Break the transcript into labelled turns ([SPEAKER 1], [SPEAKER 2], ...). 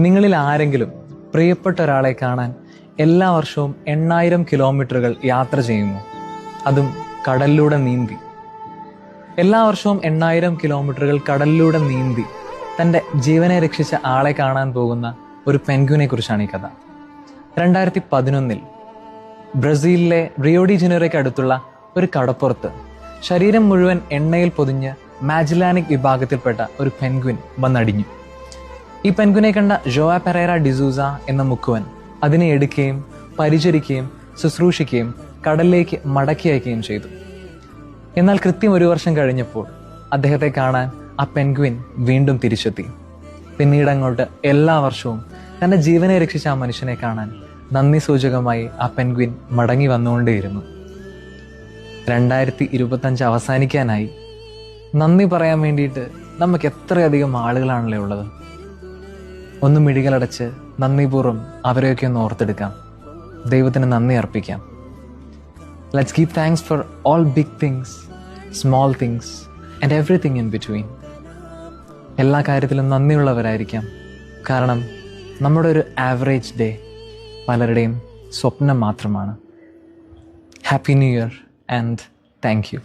[SPEAKER 1] നിങ്ങളിൽ ആരെങ്കിലും പ്രിയപ്പെട്ട ഒരാളെ കാണാൻ എല്ലാ വർഷവും 8000 കിലോമീറ്ററുകൾ യാത്ര ചെയ്യുന്നു, അതും കടലിലൂടെ നീന്തി? എല്ലാ വർഷവും 8000 കിലോമീറ്ററുകൾ കടലിലൂടെ നീന്തി തൻ്റെ ജീവനെ രക്ഷിച്ച ആളെ കാണാൻ പോകുന്ന ഒരു പെൻഗ്വിനെ കുറിച്ചാണ് ഈ കഥ. 2011 ബ്രസീലിലെ റിയോ ഡി ജനീറോയ്ക്ക് അടുത്തുള്ള ഒരു കടപ്പുറത്ത് ശരീരം മുഴുവൻ എണ്ണയിൽ പൊതിഞ്ഞ് മാജിലാനിക് വിഭാഗത്തിൽപ്പെട്ട ഒരു പെൻഗ്വിൻ വന്നടിഞ്ഞു. ഈ പെൻഗ്വിനെ കണ്ട ജോവാ പെരേര ഡിസൂസ എന്ന മുക്കുവൻ അതിനെ എടുക്കുകയും പരിചരിക്കുകയും ശുശ്രൂഷിക്കുകയും കടലിലേക്ക് മടക്കി അയക്കുകയും ചെയ്തു. എന്നാൽ കൃത്യം 1 വർഷം കഴിഞ്ഞപ്പോൾ അദ്ദേഹത്തെ കാണാൻ ആ പെൻഗ്വിൻ വീണ്ടും തിരിച്ചെത്തി. പിന്നീട് അങ്ങോട്ട് എല്ലാ വർഷവും തൻ്റെ ജീവനെ രക്ഷിച്ച ആ മനുഷ്യനെ കാണാൻ നന്ദി സൂചകമായി ആ പെൻഗ്വിൻ മടങ്ങി വന്നുകൊണ്ടേയിരുന്നു. 2025 അവസാനിക്കാനായി. നന്ദി പറയാൻ വേണ്ടിയിട്ട് നമുക്ക് എത്രയധികം ആളുകളാണല്ലേ ഉള്ളത്. ഒന്ന് മിഴികളടച്ച് നന്ദിപൂർവ്വം അവരെയൊക്കെ ഒന്ന് ഓർത്തെടുക്കാം, ദൈവത്തിന് നന്ദി അർപ്പിക്കാം. Let's give thanks for all big things, small things and everything in between. എല്ലാ കാര്യത്തിലും നന്ദിയുള്ളവരായിരിക്കാം, കാരണം നമ്മുടെ ഒരു ആവറേജ് ഡേ പലരുടെയും സ്വപ്നം മാത്രമാണ്. Happy new year and thank you.